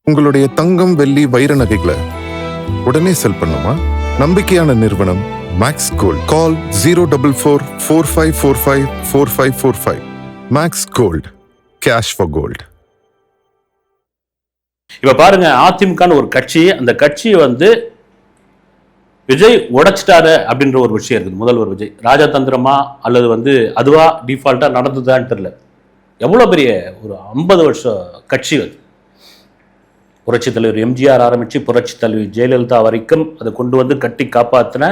உங்களுடைய தங்கம், வெள்ளி, வைர நகைகளை உடனே செல் பண்ணுமா? நம்பிக்கையான நிறுவனம் Max Gold. Call 04445454545. Max Gold, cash for gold. இப்ப பாருங்க, அதிமுகன்னு ஒரு கட்சி, அந்த கட்சியை விஜய் உடைச்சிட்டாரு அப்படின்ற ஒரு விஷயம் இருக்குது. முதல்வர் விஜய் ராஜதந்திரமா அல்லது அதுவா டிஃபால்ட்டா நடந்ததான்னு தெரியல. எவ்வளவு பெரிய ஒரு 50 வருஷம் கட்சி புரட்சி தலைவர் எம்ஜிஆர் ஆரம்பிச்சு புரட்சி தலைவி ஜெயலலிதா வரைக்கும் அதை கொண்டு கட்டி காப்பாத்தின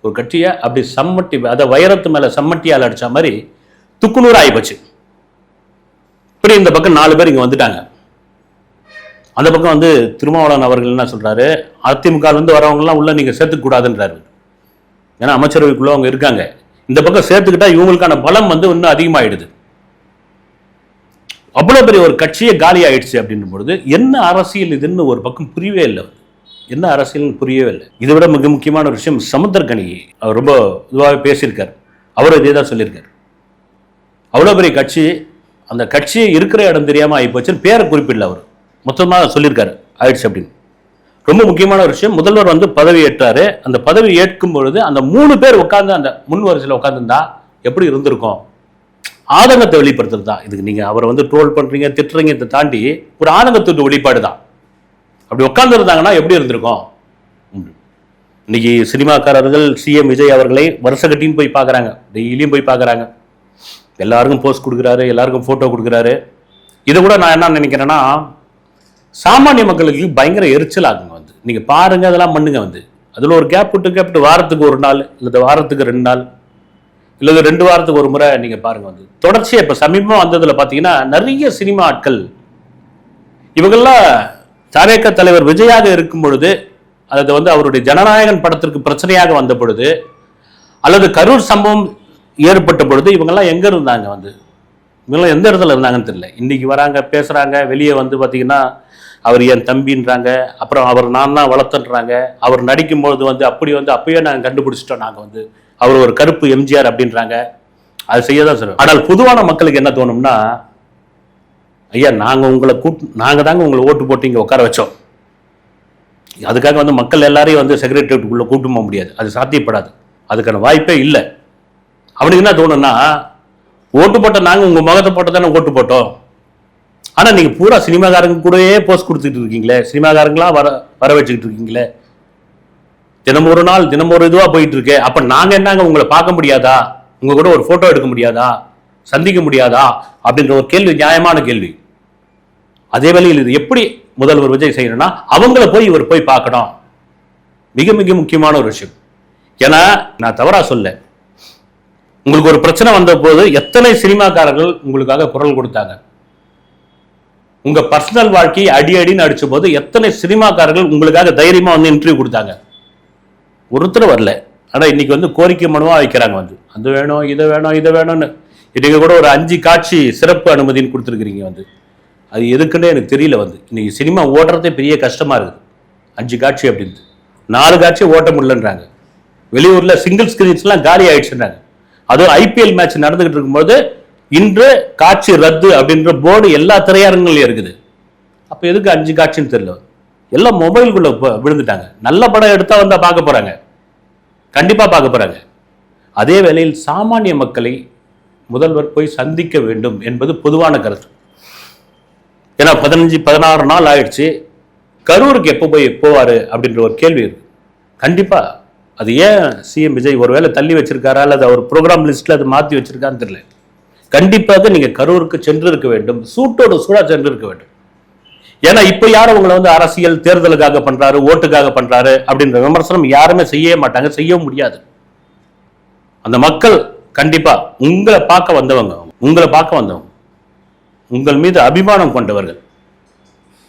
ஒரு கட்சியை அப்படி சம்மட்டி, அதை வைரத்து மேல சம்மட்டியால் அடிச்ச மாதிரி துக்குநூறு ஆயிப்போச்சு. இப்படி இந்த பக்கம் 4 பேர் இங்க வந்துட்டாங்க. அந்த பக்கம் திருமாவளவன் அவர்கள் என்ன சொல்றாரு, அதிமுக வரவங்கலாம் உள்ள நீங்க சேர்த்துக்க கூடாதுன்றாரு. ஏன்னா அமைச்சரவைக்குள்ள அவங்க இருக்காங்க. இந்த பக்கம் சேர்த்துக்கிட்டா இவங்களுக்கான பலம் இன்னும் அதிகமாயிடுது. அவ்வளவு பெரிய ஒரு கட்சியே காலி ஆயிடுச்சு அப்படின்னும் பொழுது என்ன அரசியல் இதுன்னு ஒரு பக்கம் புரியவே இல்லை. என்ன அரசியல் புரியவே இல்லை. இதை விட மிக முக்கியமான ஒரு விஷயம், சமுத்திரக்கனி அவர் ரொம்ப இதுவாக பேசியிருக்கார். அவரும் இதே தான் சொல்லியிருக்கார். அவ்வளோ பெரிய கட்சி, அந்த கட்சியை இருக்கிற இடம் தெரியாமல் ஆகிப்போச்சுன்னு பேரை குறிப்பிடல. அவர் மொத்தமாக சொல்லியிருக்காரு ஆயிடுச்சு அப்படின்னு. ரொம்ப முக்கியமான ஒரு விஷயம், முதல்வர் பதவி ஏற்றாரு. அந்த பதவி ஏற்கும் பொழுது அந்த 3 பேர் உட்காந்து அந்த முன் வரிசையில் உட்காந்துருந்தா எப்படி இருந்திருக்கும்? ஆதங்கத்தை வெளிப்படுத்துறது தான் இதுக்கு. நீங்க அவரை ட்ரோல் பண்றீங்க, திட்டுறீங்க, இதை தாண்டி ஒரு ஆதங்கத்தோட வெளிப்பாடு தான். அப்படி உட்கார்ந்து இருந்தாங்கன்னா எப்படி இருந்திருக்கும்? இன்னைக்கு சினிமாக்காரர்கள் சிஎம் விஜய் அவர்களை வருஷ கட்டின்னு போய் பார்க்குறாங்க, டெய்லியும் போய் பார்க்குறாங்க. எல்லாருக்கும் போஸ்ட் கொடுக்குறாரு, எல்லாருக்கும் ஃபோட்டோ கொடுக்குறாரு. இதை கூட நான் என்ன நினைக்கிறேன்னா, சாமானிய மக்களுக்கு பயங்கர எரிச்சல் ஆகுங்க. நீங்க பாருங்க, அதெல்லாம் பண்ணுங்க. அதில் ஒரு கேப் விட்டு வாரத்துக்கு 1 நாள் இல்லை வாரத்துக்கு 2 நாள் இல்லை 2 வாரத்துக்கு ஒரு முறை நீங்க பாருங்க. தொடர்ச்சியா இப்ப சமீபமா வந்ததுல பாத்தீங்கன்னா நிறைய சினிமா ஆட்கள் இவங்கெல்லாம் தவேக தலைவர் விஜயாக இருக்கும் பொழுது, அதாவது அவருடைய ஜனநாயகன் படத்திற்கு பிரச்சனையாக வந்த பொழுது, அல்லது கரூர் சம்பவம் ஏற்பட்ட பொழுது இவங்கெல்லாம் எங்க இருந்தாங்க? இவங்கெல்லாம் எந்த இடத்துல இருந்தாங்கன்னு தெரியல. இன்னைக்கு வராங்க, பேசுறாங்க, வெளியே பாத்தீங்கன்னா அவர் என் தம்பின்றாங்க, அப்புறம் அவர் நான் தான் வளர்த்துன்றாங்க. அவர் நடிக்கும் பொழுது அப்படி அப்பயே நாங்கள் கண்டுபிடிச்சிட்டோம், நாங்கள் அவர் ஒரு கருப்பு எம்ஜிஆர் அப்படின்றாங்க. அது செய்யதான் சொல்லுவோம். ஆனால் பொதுவான மக்களுக்கு என்ன தோணும்னா, ஐயா நாங்க தாங்க உங்களை ஓட்டு போட்டு இங்க உட்கார வச்சோம். அதுக்காக மக்கள் எல்லாரையும் செக்ரட்டரியேட்டுக்குள்ள கூட்டு போக முடியாது, அது சாத்தியப்படாது, அதுக்கான வாய்ப்பே இல்லை. அவனுக்கு என்ன தோணும்னா, ஓட்டு போட்ட நாங்க உங்க முகத்தை போட்டு தானே ஓட்டு போட்டோம். ஆனா நீங்க பூரா சினிமாக்காரங்க கூடவே போஸ்ட் கொடுத்துட்டு இருக்கீங்களே, சினிமாக்காரங்களா வர வச்சுக்கிட்டு இருக்கீங்களே, தினம் ஒரு நாள் தினம் ஒரு இதுவா போயிட்டு இருக்கு. அப்ப நாங்க என்னங்க உங்களை பார்க்க முடியாதா? உங்க கூட ஒரு போட்டோ எடுக்க முடியாதா? சந்திக்க முடியாதா? அப்படின்ற ஒரு கேள்வி நியாயமான கேள்வி. அதே வேளையில் இது எப்படி முதல்வர் விஜய் செய்யணும்னா, அவங்கள போய் இவர் போய் பார்க்கணும். மிக மிக முக்கியமான ஒரு விஷயம். ஏன்னா நான் தவறா சொல்ல, உங்களுக்கு ஒரு பிரச்சனை வந்த போது எத்தனை சினிமாக்காரர்கள் உங்களுக்காக குரல் கொடுத்தாங்க? உங்க பர்சனல் வாழ்க்கையை அடின்னு அடிச்ச போது எத்தனை சினிமாக்காரர்கள் உங்களுக்காக தைரியமா இன்டர்வியூ கொடுத்தாங்க? ஒருத்தர் வரல. ஆனா இன்னைக்கு கோரிக்கை மனுவா வைக்கிறாங்க, அது வேணும், இதை வேணும், இதை வேணும்னு. இன்னைக்கு கூட ஒரு 5 காட்சி சிறப்பு அனுமதின்னு கொடுத்துருக்கிறீங்க. அது எதுக்குன்னு எனக்கு தெரியல. இன்னைக்கு சினிமா ஓட்டுறதே பெரிய கஷ்டமா இருக்குது. 5 காட்சி அப்படின்னு 4 காட்சி ஓட்ட முடியலன்றாங்க. வெளியூர்ல சிங்கிள் ஸ்கிரீன்ஸ்லாம் காலி ஆயிடுச்சுன்றாங்க. அதுவும் ஐபிஎல் மேட்ச் நடந்துகிட்டு இருக்கும்போது இன்று காட்சி ரத்து அப்படின்ற போர்டு எல்லா திரையரங்குலையும் இருக்குது. அப்ப எதுக்கு 5 காட்சின்னு தெரியல. எல்லாம் மொபைலுக்குள்ள விழுந்துட்டாங்க. நல்ல படம் எடுத்தா வந்தா பார்க்க போறாங்க, கண்டிப்பா பார்க்க போறாங்க. அதே வேளையில் சாமானிய மக்களை முதல்வர் போய் சந்திக்க வேண்டும் என்பது பொதுவான கருத்து. ஏன்னா 15-16 நாள் ஆயிடுச்சு. கரூருக்கு எப்போ போவாரு அப்படின்ற ஒரு கேள்வி இருக்கு. கண்டிப்பா அது ஏன் சிஎம் விஜய் ஒருவேளை தள்ளி வச்சிருக்காரா அல்லது அவர் ப்ரோக்ராம் லிஸ்ட்ல அது மாத்தி வச்சிருக்கான்னு தெரியல. கண்டிப்பாக நீங்க கரூருக்கு சென்று இருக்க வேண்டும், சூட்டோடு சூடா சென்று இருக்க வேண்டும். ஏன்னா இப்ப யாரும் உங்களை அரசியல் தேர்தலுக்காக பண்றாரு, ஓட்டுக்காக பண்றாரு அப்படின்ற விமர்சனம் யாருமே செய்யவே மாட்டாங்க, செய்யவும் முடியாது. அந்த மக்கள் கண்டிப்பா உங்களை பார்க்க வந்தவங்க, உங்கள் மீது அபிமானம் கொண்டவர்கள்,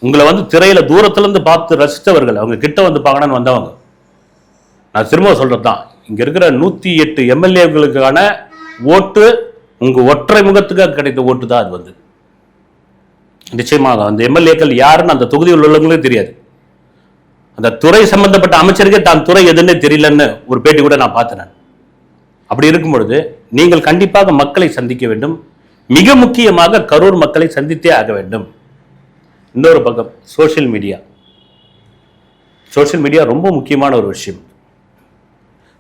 உங்களை திரையில தூரத்துல இருந்து பார்த்து ரசித்தவர்கள், அவங்க கிட்ட பார்க்கணும்னு வந்தவங்க. நான் திரும்ப சொல்றதுதான், இங்க இருக்கிற 108 எம்எல்ஏக்களுக்கான ஓட்டு உங்க ஒற்றை முகத்துக்காக கிடைத்த ஓட்டு தான் அது. நிச்சயமாக அந்த எம்எல்ஏக்கள் யாருன்னு அந்த தொகுதியில் உள்ளவங்களே தெரியாது. அந்த துறை சம்பந்தப்பட்ட அமைச்சருக்கே தான் துறை எதுன்னு தெரியலன்னு ஒரு பேட்டி கூட நான் பார்த்தேன். அப்படி இருக்கும் பொழுது நீங்கள் கண்டிப்பாக மக்களை சந்திக்க வேண்டும். மிக முக்கியமாக கரூர் மக்களை சந்தித்தே ஆக வேண்டும். இன்னொரு பக்கம் சோஷியல் மீடியா. சோஷியல் மீடியா ரொம்ப முக்கியமான ஒரு விஷயம்.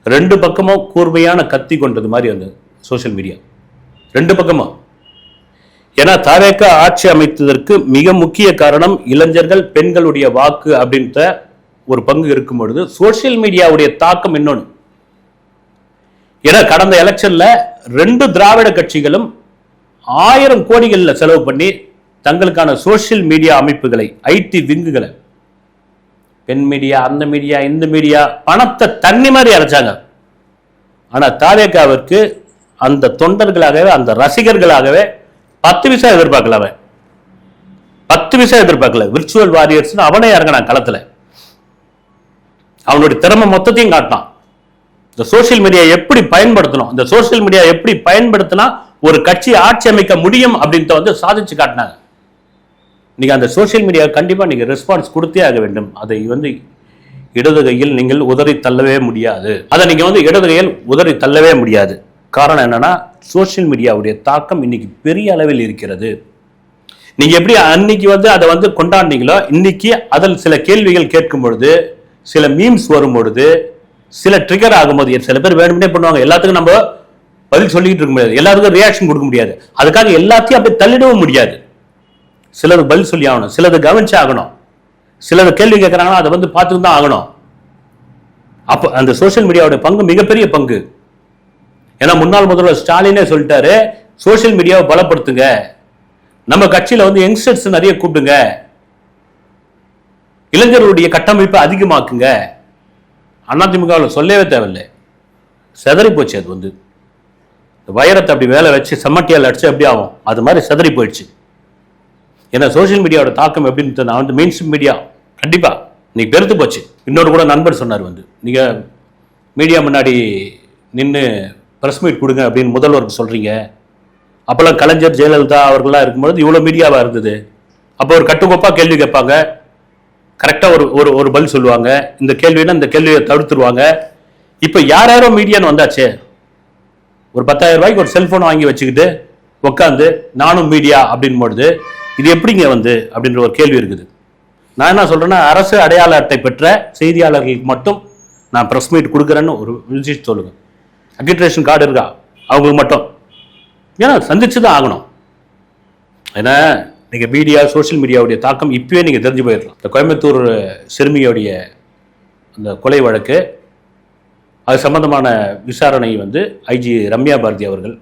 ரெண்டு பக்கமும் கூர்மையான கத்தி கொண்டது மாதிரி வந்து சோஷியல் மீடியா ரெண்டு பக்கமும். ஏன்னா தாவேக ஆட்சி அமைத்ததற்கு மிக முக்கிய காரணம் இளைஞர்கள் பெண்களுடைய வாக்கு அப்படின்ற ஒரு பங்கு இருக்கும் பொழுது சோஷியல் மீடியாவுடைய தாக்கம் இன்னொன்று. ஏன்னா கடந்த எலெக்ஷன்ல 2 திராவிட கட்சிகளும் 1000 கோடிகள்ல செலவு பண்ணி தங்களுக்கான சோஷியல் மீடியா அமைப்புகளை, ஐடி விங்குகளை, பெண் மீடியா, அந்த மீடியா, இந்த மீடியா, பணத்தை தண்ணி மாதிரி அரைச்சாங்க. ஆனா தாவேகாவிற்கு அந்த தொண்டர்களாகவே, அந்த ரசிகர்களாகவே 10 பைசா எதிர்பார்க்கல. அவன் 10 பைசா எதிர்பார்க்கல. விர்ச்சுவல் வாரியர்ஸ் அவனே இறங்கினான் களத்துல. அவனுடைய திறமை மொத்தத்தையும் காட்டினான். இந்த சோசியல் மீடியா எப்படி பயன்படுத்தணும், இந்த சோசியல் மீடியா எப்படி பயன்படுத்தினா ஒரு கட்சி ஆட்சி அமைக்க முடியும் அப்படின்ட்டு வந்து சாதிச்சு காட்டினாங்க. நீங்க அந்த சோசியல் மீடியா கண்டிப்பா நீங்க ரெஸ்பான்ஸ் கொடுத்தே ஆக வேண்டும். அதை வந்து இடது கையில் நீங்கள் உதறி தள்ளவே முடியாது. அதை நீங்க வந்து இடது கையில் உதறி தள்ளவே முடியாது. காரணம் என்னன்னா சோசியல் மீடியாவுடைய தாக்கம் இன்னைக்கு பெரிய அளவில் இருக்கிறது. நீங்க எப்படி அன்னைக்கு வந்து அதை வந்து கொண்டாடினீங்களோ, இன்னைக்கு அதில் சில கேள்விகள் கேட்கும் பொழுது, சில மீம்ஸ் வரும் பொழுது, சில ட்ரிகர் ஆகும்போது, சில பேர் வேணும்னே பண்ணுவாங்க. எல்லாத்துக்கும் நம்ம பதில் சொல்லிட்டு இருக்க முடியாது, எல்லாத்துக்கும் ரியாக்ஷன் கொடுக்க முடியாது. அதுக்காக எல்லாத்தையும் அப்படியே தள்ளிடவும் முடியாது. சிலது பதில் சொல்லி ஆகணும், சிலது கவனிச்சு ஆகணும், சிலது கேள்வி கேட்கறாங்கன்னா அதை வந்து பார்த்துட்டு தான் ஆகணும். அப்போ அந்த சோசியல் மீடியாவோட பங்கு மிகப்பெரிய பங்கு. ஏன்னா முன்னாள் முதல்வர் ஸ்டாலினே சொல்லிட்டாரு, சோசியல் மீடியாவை பலப்படுத்துங்க, நம்ம கட்சியில வந்து யங்ஸ்டர்ஸ் நிறைய கூப்பிடுங்க, இளைஞர்களுடைய கட்டமைப்பை அதிகமாக்குங்க. அதிமுகவில் சொல்லவே தேவையில்லை, செதறி போச்சு. அது வந்து வைரத்தை அப்படி வேலை வச்சு சம்மட்டியால் அடிச்சு எப்படி ஆகும், அது மாதிரி செதறி போயிடுச்சு. ஏன்னா சோசியல் மீடியாவோட தாக்கம் எப்படின்னு நான் வந்து மெயின் ஸ்ட்ரீம் மீடியா கண்டிப்பா நீங்க பெருத்து போச்சு. இன்னொரு கூட நண்பர் சொன்னார் வந்து, நீங்க மீடியா முன்னாடி நின்று பிரஸ் மீட் கொடுங்க அப்படின்னு முதல்வருக்கு சொல்றீங்க. அப்பெல்லாம் கலைஞர், ஜெயலலிதா அவர்கள்லாம் இருக்கும்போது இவ்வளோ மீடியாவா இருந்தது. அப்போ ஒரு கட்டுக்கோப்பா கேள்வி கேட்பாங்க, கரெக்டா ஒரு ஒரு பதில் சொல்லுவாங்க. இந்த கேள்வினா இந்த கேள்வியை தவிர்த்துருவாங்க. இப்போ யாரோ மீடியான்னு வந்தாச்சே, ஒரு 10,000 ரூபாய்க்கு ஒரு செல்போன் வாங்கி வச்சுக்கிட்டு உட்காந்து நானும் மீடியா அப்படின்னு போடுது. இது எப்படிங்க வந்து அப்படின்ற ஒரு கேள்வி இருக்குது. நான் என்ன சொல்றேன்னா, அரசு அடையாள அட்டை பெற்ற செய்தியாளர்களுக்கு மட்டும் நான் பிரஸ் மீட் கொடுக்குறேன்னு ஒரு விஷயம் சொல்லுங்க. அக்ரிடேஷன் கார்டு இருக்கா அவங்களுக்கு மட்டும், ஏன்னா சந்திச்சு தான் ஆகணும். ஏன்னா நீங்க மீடியா, சோசியல் மீடியாவுடைய தாக்கம் இப்பவே நீங்க தெரிஞ்சு போயிடலாம். இந்த கோயம்புத்தூர் சிறுமியோடைய அந்த கொலை வழக்கு, அது சம்பந்தமான விசாரணை வந்து ஐஜி ரம்யா பாரதி அவர்கள்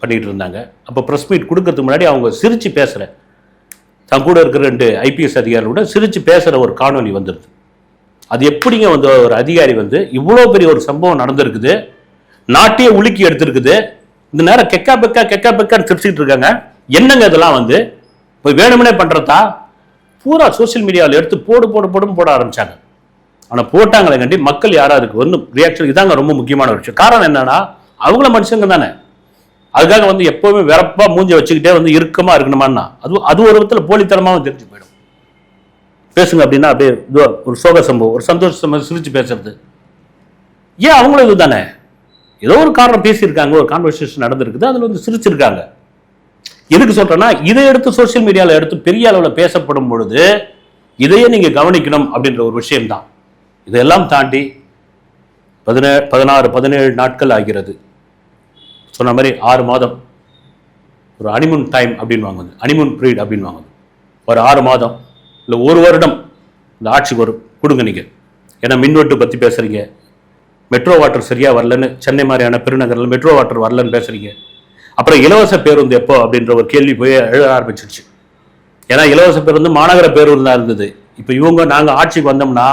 பண்ணிட்டு இருந்தாங்க. அப்போ ப்ரெஸ் மீட் கொடுக்கறதுக்கு முன்னாடி அவங்க சிரிச்சு பேசுற, தன் கூட இருக்கிற 2 ஐபிஎஸ் அதிகாரிகளோட சிரிச்சு பேசுற ஒரு காணொலி வந்துருது. அது எப்படிங்க வந்து ஒரு அதிகாரி வந்து இவ்வளோ பெரிய ஒரு சம்பவம் நடந்திருக்குது, நாட்டையே உலுக்கி எடுத்திருக்குது, இந்த நேரம் கெக்கா பெக்கான்னு சிரிச்சுட்டு இருக்காங்க. என்னங்க இதெல்லாம் வந்து இப்போ வேணும்னே பண்றதா? பூரா சோசியல் மீடியாவில் எடுத்து போடுன்னு போட ஆரம்பிச்சாங்க. ஆனால் போட்டாங்களே கண்டி மக்கள் யாராருக்கு வந்து ரியாக்ஷன், இதாங்க ரொம்ப முக்கியமான விஷயம். காரணம் என்னன்னா, அவங்கள மனுஷங்க தானே. அதுக்காக வந்து எப்பவுமே வெறப்பா மூஞ்சி வச்சுக்கிட்டே வந்து இறுக்கமா இருக்கணுமான்னா அது ஒரு விதத்தில் போலித்தனமாகவும் தெரிஞ்சு போயிடும். பேசுங்க அப்படின்னா அப்படியே ஒரு சோக சம்பவம், ஒரு சந்தோஷ சம்பவம் சிரிச்சு பேசுறது, ஏன் அவங்களும் இது தானே. ஏதோ ஒரு காரணம் பேசியிருக்காங்க, ஒரு கான்வர்சேஷன் நடந்திருக்குது, அதில் வந்து சிரிச்சிருக்காங்க. எதுக்கு சொல்றேன்னா, இதை எடுத்து சோசியல் மீடியாவில் எடுத்து பெரிய அளவில் பேசப்படும் பொழுது இதையே நீங்க கவனிக்கணும் அப்படின்ற ஒரு விஷயம்தான். இதெல்லாம் தாண்டி 16-17 நாட்கள் ஆகிறது. சொன்ன மாதிரி 6 மாதம் ஒரு ஹனிமூன் டைம் அப்படின்னு வாங்குது, ஹனிமூன் பீரியட் அப்படின்னு வாங்குது. ஒரு 6 மாதம் இல்லை 1 வருடம் இந்த ஆட்சிக்கு ஒரு கொடுங்க நீங்க. ஏன்னா மின்வெட்டு பற்றி பேசுறீங்க, மெட்ரோ வாட்டர் சரியா வரலன்னு, சென்னை மாதிரியான பெருநகரில் மெட்ரோ வாட்டர் வரலன்னு பேசுறீங்க. அப்புறம் இலவச பேருந்து எப்போ அப்படின்ற ஒரு கேள்வி போய் எழுத ஆரம்பிச்சிருச்சு. ஏன்னா இலவச பேருந்து மாநகர பேருந்து தான் இருந்தது. இப்போ நாங்கள் ஆட்சிக்கு வந்தோம்னா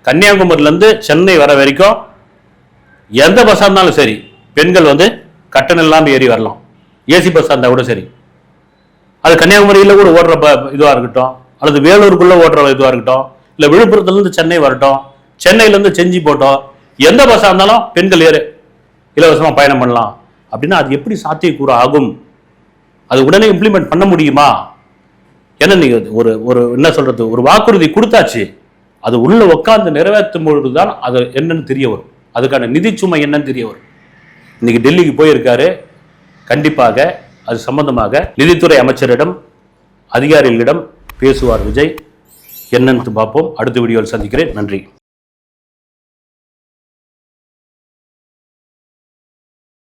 கன்னியாகுமரியிலேருந்து சென்னை வர வரைக்கும் எந்த பஸ்ஸாக இருந்தாலும் சரி, பெண்கள் வந்து கட்டணம் இல்லாமல் ஏறி வரலாம். ஏசி பஸ்ஸாக இருந்தால் கூட சரி, அது கன்னியாகுமரியில் கூட ஓடுற இதுவாக இருக்கட்டும், அல்லது வேலூருக்குள்ளே ஓடுற இதுவாக இருக்கட்டும், இல்லை விழுப்புரத்துலேருந்து சென்னை வரட்டும், சென்னையிலேருந்து செஞ்சி போட்டோம், எந்த பஸ்ஸாக இருந்தாலும் பெண்கள் இலவசமாக பயணம் பண்ணலாம். அப்படின்னா அது எப்படி சாத்தியக்கூறு ஆகும்? அது உடனே இம்ப்ளிமெண்ட் பண்ண முடியுமா? ஏன்னா நீங்க ஒரு என்ன சொல்றது, ஒரு வாக்குறுதி கொடுத்தாச்சு, அது உள்ள உட்கார்ந்து நிறைவேற்றும் பொழுதுதான் அது என்னன்னு தெரிய வரும், அதுக்கான நிதி சுமை என்னன்னு தெரிய வரும். இன்னைக்கு டெல்லிக்கு போயிருக்காரு. கண்டிப்பாக அது சம்பந்தமாக நிதித்துறை அமைச்சரிடம், அதிகாரிகளிடம் பேசுவார் விஜய். என்னன்னு பார்ப்போம். அடுத்த வீடியோவில் சந்திக்கிறேன். நன்றி.